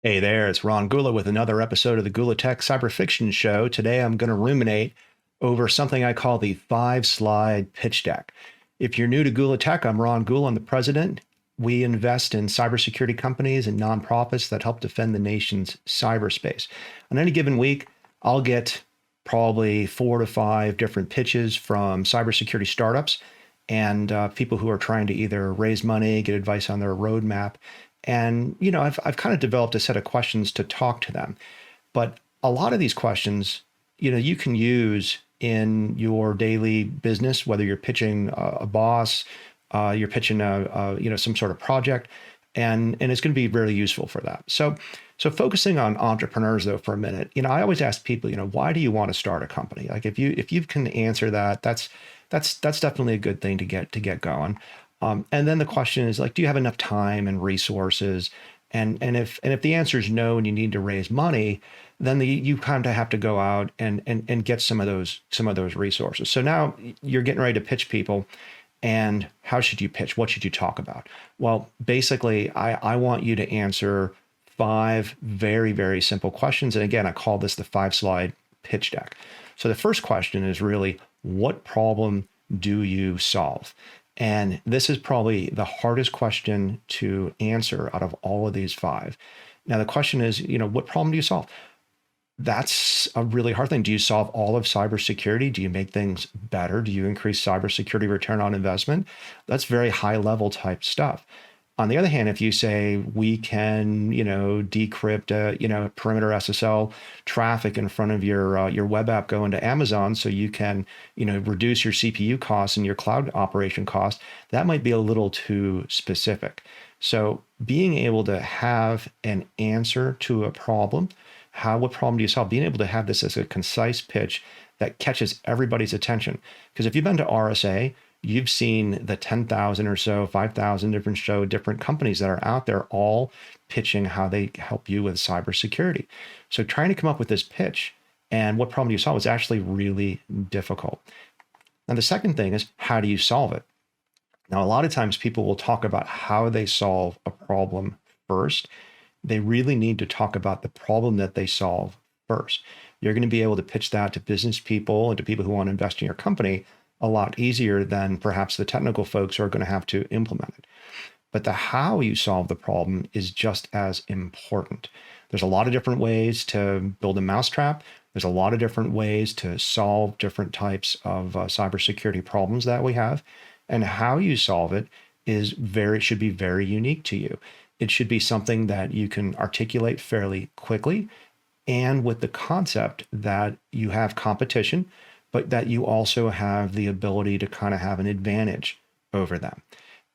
Hey there, it's Ron Gula with another episode of the GULATECH Cyberfiction Show. Today I'm going to ruminate over something I call the 5-slide pitch deck. If you're new to GULATECH, I'm Ron Gula, I'm the president. We invest in cybersecurity companies and nonprofits that help defend the nation's cyberspace. On any given week, I'll get probably 4 to 5 different pitches from cybersecurity startups and people who are trying to either raise money, get advice on their roadmap. And, I've kind of developed a set of questions to talk to them. But a lot of these questions, you can use in your daily business, whether you're pitching a boss, you're pitching some sort of project, and it's going to be really useful for that. So focusing on entrepreneurs though for a minute, I always ask people, why do you want to start a company? Like if you can answer that, that's definitely a good thing to get going. And then the question is like, do you have enough time and resources? And if the answer is no, and you need to raise money, then you kind of have to go out and get some of those resources. So now you're getting ready to pitch people. And how should you pitch? What should you talk about? Well, basically, I want you to answer 5 very, very simple questions. And again, I call this the 5-slide pitch deck. So the first question is really, what problem do you solve? And this is probably the hardest question to answer out of all of these 5. Now, the question is, what problem do you solve? That's a really hard thing. Do you solve all of cybersecurity? Do you make things better? Do you increase cybersecurity return on investment? That's very high level type stuff. On the other hand, if you say we can, decrypt, perimeter SSL traffic in front of your web app going to Amazon, so you can, reduce your CPU costs and your cloud operation costs, that might be a little too specific. So being able to have an answer to a problem, what problem do you solve? Being able to have this as a concise pitch that catches everybody's attention. Because if you've been to RSA, you've seen the 10,000 or so, 5,000 different companies that are out there all pitching how they help you with cybersecurity. So trying to come up with this pitch and what problem do you solve is actually really difficult. Now, the second thing is, how do you solve it? Now, a lot of times people will talk about how they solve a problem first. They really need to talk about the problem that they solve first. You're going to be able to pitch that to business people and to people who want to invest in your company a lot easier than perhaps the technical folks who are going to have to implement it. But the how you solve the problem is just as important. There's a lot of different ways to build a mousetrap. There's a lot of different ways to solve different types of cybersecurity problems that we have. And how you solve it should be very unique to you. It should be something that you can articulate fairly quickly, and with the concept that you have competition, but that you also have the ability to kind of have an advantage over them.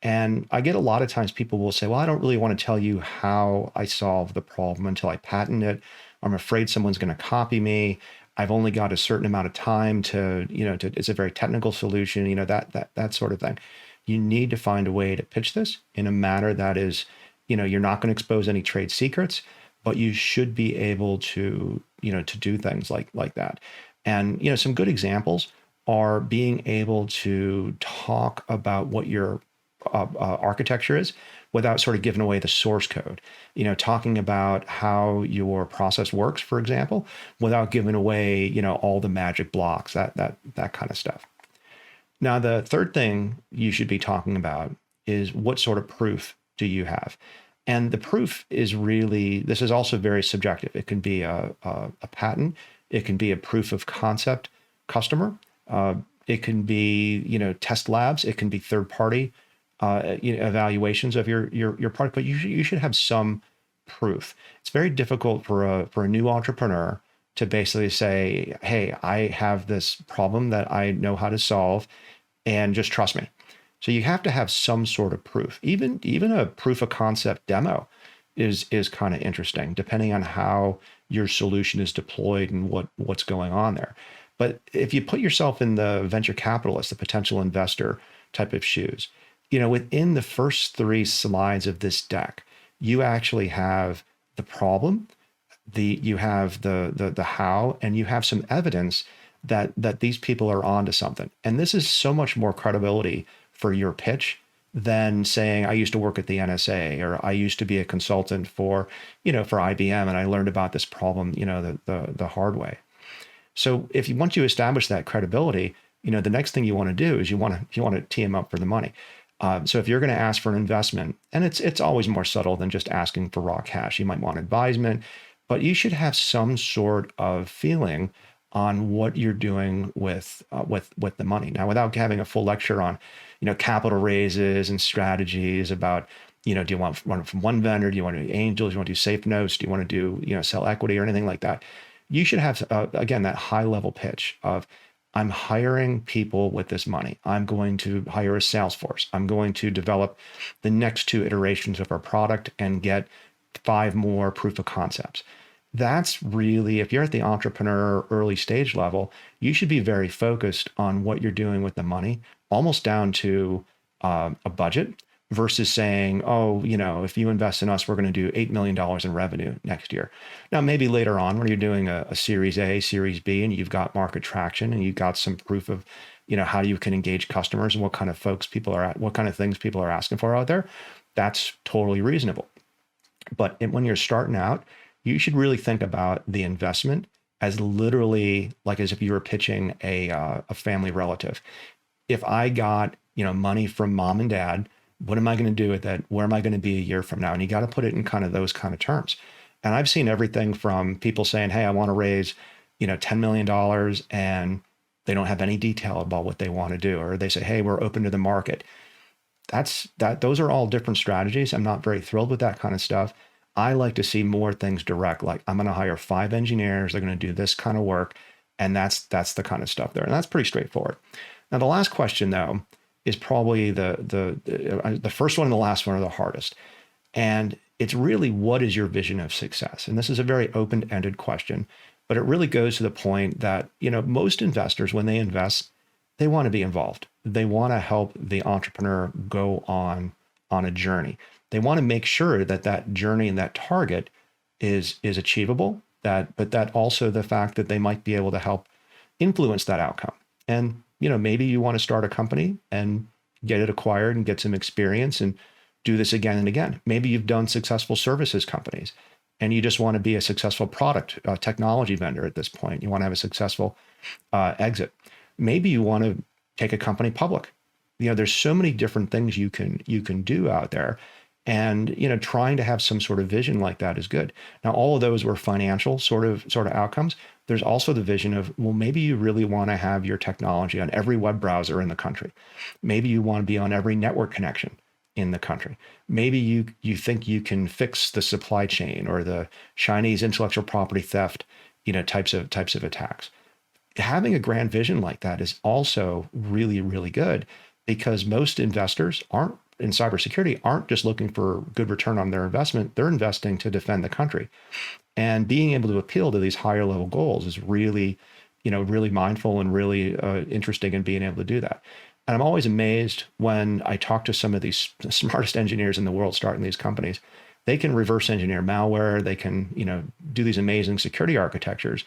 And I get a lot of times people will say, well, I don't really want to tell you how I solve the problem until I patent it. I'm afraid someone's going to copy me. I've only got a certain amount of time it's a very technical solution, that sort of thing. You need to find a way to pitch this in a manner that is, you're not going to expose any trade secrets, but you should be able to, to do things like that. And, some good examples are being able to talk about what your architecture is without sort of giving away the source code, talking about how your process works, for example, without giving away, all the magic blocks, that kind of stuff. Now, the third thing you should be talking about is what sort of proof do you have? And the proof is this is also very subjective. It can be a patent. It can be a proof of concept customer. It can be, test labs. It can be third-party evaluations of your product, but you should have some proof. It's very difficult for a new entrepreneur to basically say, hey, I have this problem that I know how to solve, and just trust me. So you have to have some sort of proof. Even a proof of concept demo is kind of interesting, depending on how your solution is deployed and what's going on there. But if you put yourself in the venture capitalist, the potential investor type of shoes, within the first 3 slides of this deck, you actually have the problem, you have the how, and you have some evidence that these people are onto something. And this is so much more credibility for your pitch than saying, I used to work at the NSA, or I used to be a consultant for, for IBM, and I learned about this problem, the hard way. So once you establish that credibility, the next thing you want to do is you want to tee them up for the money. So if you're going to ask for an investment, and it's always more subtle than just asking for raw cash, you might want advisement, but you should have some sort of feeling on what you're doing with the money. Now, without having a full lecture on, capital raises and strategies about, do you want to run from one vendor? Do you want to do angels? Do you want to do safe notes? Do you want to do, sell equity or anything like that? You should have, again, that high level pitch of, I'm hiring people with this money. I'm going to hire a sales force. I'm going to develop the next 2 iterations of our product and get 5 more proof of concepts. That's really, if you're at the entrepreneur early stage level, you should be very focused on what you're doing with the money, almost down to a budget, versus saying, oh, if you invest in us, we're going to do $8 million in revenue next year. Now, maybe later on when you're doing a Series A, Series B, and you've got market traction and you've got some proof of, how you can engage customers and what kind of what kind of things people are asking for out there, that's totally reasonable. But when you're starting out, you should really think about the investment as literally like as if you were pitching a family relative. If I got, money from mom and dad, what am I going to do with it? Where am I going to be a year from now? And you got to put it in kind of those kind of terms. And I've seen everything from people saying, hey, I want to raise, $10 million, and they don't have any detail about what they want to do. Or they say, hey, we're open to the market. Those are all different strategies. I'm not very thrilled with that kind of stuff. I like to see more things direct, like I'm going to hire 5 engineers. They're going to do this kind of work. And that's the kind of stuff there. And that's pretty straightforward. Now, the last question, though, is probably the first one and the last one are the hardest. And it's really, what is your vision of success? And this is a very open-ended question, but it really goes to the point that, most investors, when they invest, they want to be involved. They want to help the entrepreneur go on a journey. They want to make sure that journey and that target is achievable, but that also the fact that they might be able to help influence that outcome. And maybe you want to start a company and get it acquired and get some experience and do this again and again. Maybe you've done successful services companies and you just want to be a successful product technology vendor at this point. You want to have a successful exit. Maybe you want to take a company public. There's so many different things you can do out there. And, trying to have some sort of vision like that is good. Now, all of those were financial sort of outcomes. There's also the vision of, well, maybe you really want to have your technology on every web browser in the country. Maybe you want to be on every network connection in the country. Maybe you think you can fix the supply chain or the Chinese intellectual property theft, types of attacks. Having a grand vision like that is also really, really good, because most investors in cybersecurity aren't just looking for good return on their investment. They're investing to defend the country. And being able to appeal to these higher level goals is really, really mindful and really interesting in being able to do that. And I'm always amazed when I talk to some of these smartest engineers in the world starting these companies. They can reverse engineer malware. They can, do these amazing security architectures.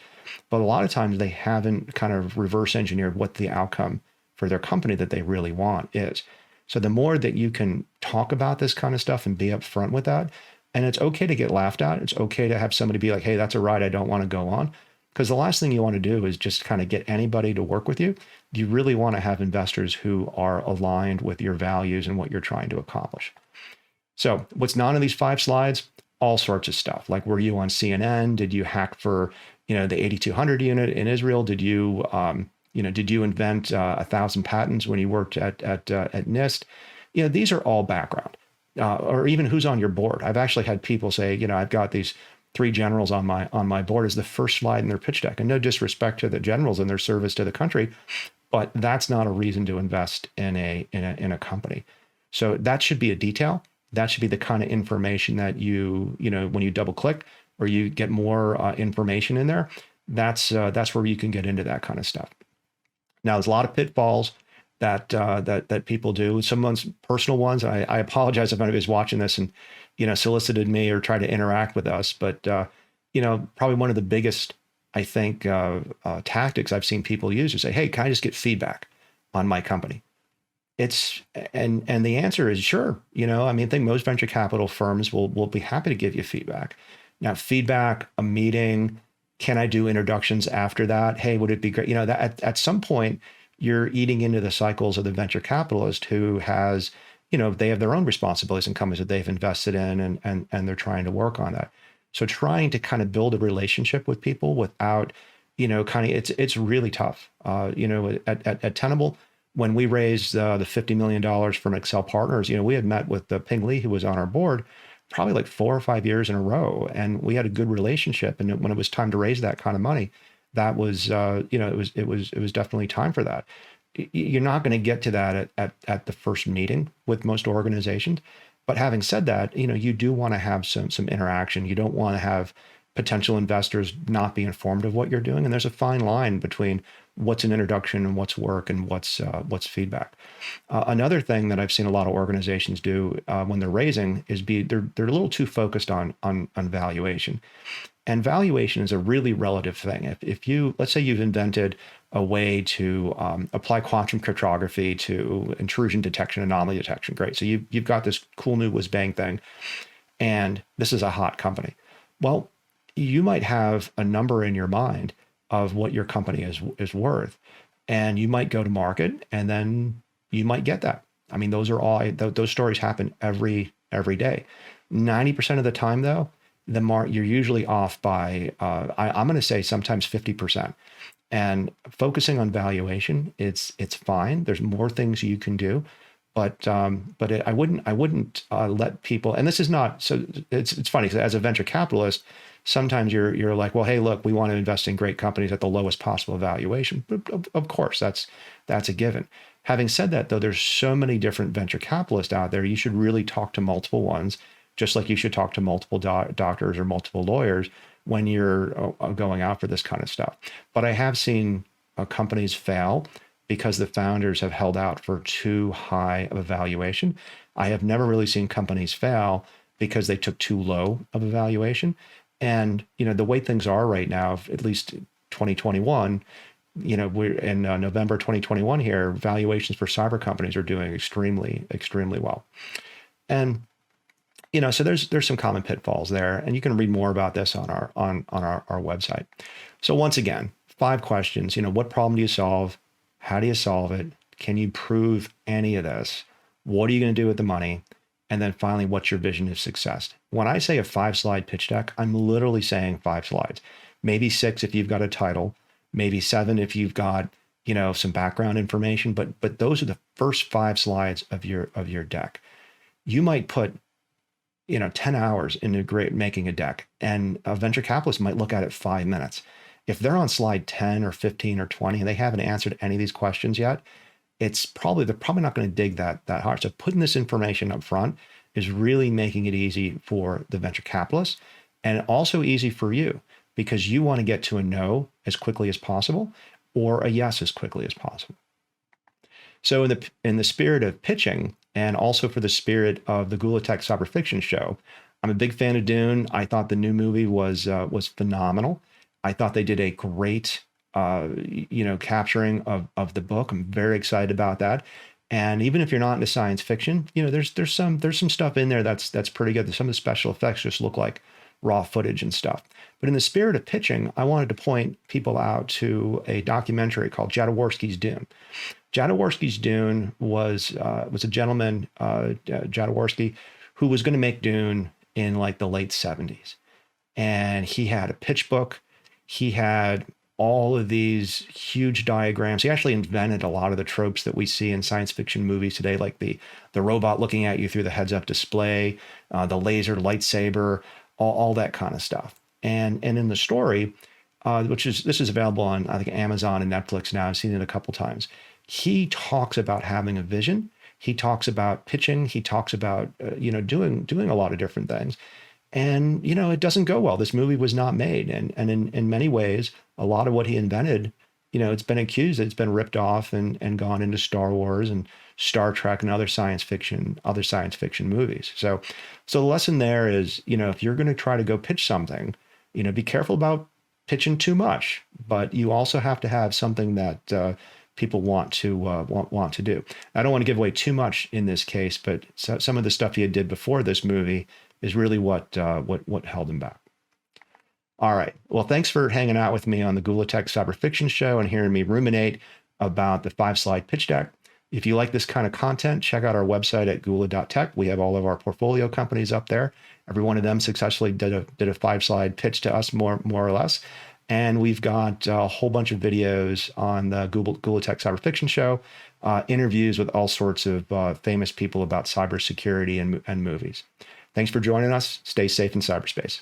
But a lot of times they haven't kind of reverse engineered what the outcome for their company that they really want is. So the more that you can talk about this kind of stuff and be upfront with that, and it's okay to get laughed at. It's okay to have somebody be like, hey, that's a ride I don't want to go on. Because the last thing you want to do is just kind of get anybody to work with you. You really want to have investors who are aligned with your values and what you're trying to accomplish. So what's not on these 5 slides? All sorts of stuff. Like, were you on CNN? Did you hack for, the 8200 unit in Israel? Did you invent 1,000 patents when you worked at NIST? These are all background. Or even who's on your board. I've actually had people say, I've got these 3 generals on my board as the first slide in their pitch deck. And no disrespect to the generals and their service to the country, but that's not a reason to invest in a company. So that should be a detail. That should be the kind of information that when you double click or you get more information in there, that's where you can get into that kind of stuff. Now, there's a lot of pitfalls that people do. Some ones, personal ones. I apologize if anybody's watching this and solicited me or tried to interact with us. But probably one of the biggest, I think, tactics I've seen people use is say, "Hey, can I just get feedback on my company?" it's and the answer is sure. I mean, I think most venture capital firms will be happy to give you feedback. Now, feedback, a meeting, can I do introductions after that? Hey, would it be great? That at some point you're eating into the cycles of the venture capitalist who has, they have their own responsibilities and companies that they've invested in, and they're trying to work on that. So trying to kind of build a relationship with people without, it's really tough. At Tenable, when we raised the $50 million from Excel Partners, we had met with Ping Lee, who was on our board, probably like 4 or 5 years in a row, and we had a good relationship. And when it was time to raise that kind of money, that was, it was definitely time for that. You're not going to get to that at the first meeting with most organizations. But having said that, you do want to have some interaction. You don't want to have potential investors not be informed of what you're doing. And there's a fine line between what's an introduction and what's work and what's feedback. Another thing that I've seen a lot of organizations do when they're raising is they're a little too focused on valuation. And valuation is a really relative thing. If you, let's say you've invented a way to apply quantum cryptography to intrusion detection, anomaly detection, great. So you've got this cool new whiz-bang thing, and this is a hot company. Well, you might have a number in your mind of what your company is worth, and you might go to market, and then you might get that. I mean, those stories happen every day. 90% of the time, though, you're usually off by I'm going to say sometimes 50%. And focusing on valuation, it's fine. There's more things you can do, but I wouldn't let people. And this is not so. It's funny because as a venture capitalist, sometimes you're like, well, hey, look, we want to invest in great companies at the lowest possible valuation. But of course, that's a given. Having said that, though, there's so many different venture capitalists out there. You should really talk to multiple ones, just like you should talk to multiple doctors or multiple lawyers when you're going out for this kind of stuff. But I have seen companies fail because the founders have held out for too high of a valuation. I have never really seen companies fail because they took too low of a valuation. And, the way things are right now, at least 2021, we're in November 2021 here, valuations for cyber companies are doing extremely, extremely well. And so there's some common pitfalls there, and you can read more about this on our website. So once again, 5 questions. What problem do you solve? How do you solve it? Can you prove any of this? What are you going to do with the money? And then finally, what's your vision of success? When I say a 5-slide pitch deck, I'm literally saying 5 slides, maybe 6 if you've got a title, maybe 7 if you've got some background information. But those are the first 5 slides of your deck. You might put 10 hours into making a deck, and a venture capitalist might look at it 5 minutes. If they're on slide 10 or 15 or 20 and they haven't answered any of these questions yet, they're probably not going to dig that hard. So putting this information up front is really making it easy for the venture capitalist, and also easy for you, because you want to get to a no as quickly as possible or a yes as quickly as possible. So in the spirit of pitching, and also for the spirit of the GULATECH Cyber Fiction show, I'm a big fan of Dune. I thought the new movie was phenomenal. I thought they did a great capturing of the book. I'm very excited about that. And even if you're not into science fiction, there's some stuff in there that's pretty good. Some of the special effects just look like raw footage and stuff. But in the spirit of pitching, I wanted to point people out to a documentary called Jodorowsky's Dune. Jodorowsky's Dune was a gentleman, Jodorowsky, who was going to make Dune in like the late 70s. And he had a pitch book. He had all of these huge diagrams. He actually invented a lot of the tropes that we see in science fiction movies today, like the robot looking at you through the heads-up display, the laser lightsaber, all that kind of stuff. And in the story, this is available on, I think, Amazon and Netflix now. I've seen it a couple times. He talks about having a vision. He talks about pitching. He talks about doing a lot of different things. And it doesn't go well. This movie was not made, and in many ways, a lot of what he invented, it's been accused that it's been ripped off and gone into Star Wars and Star Trek and other science fiction movies. So the lesson there is, if you're going to try to go pitch something, be careful about pitching too much, but you also have to have something that people want to want to do. I don't want to give away too much in this case, but some of the stuff he did before this movie is really what held him back. All right. Well, thanks for hanging out with me on the GULATECH Cyber Fiction Show and hearing me ruminate about the 5-slide pitch deck. If you like this kind of content, check out our website at gula.tech. We have all of our portfolio companies up there. Every one of them successfully did a 5-slide pitch to us, more or less. And we've got a whole bunch of videos on the GULATECH Cyber Fiction Show, interviews with all sorts of famous people about cybersecurity and movies. Thanks for joining us. Stay safe in cyberspace.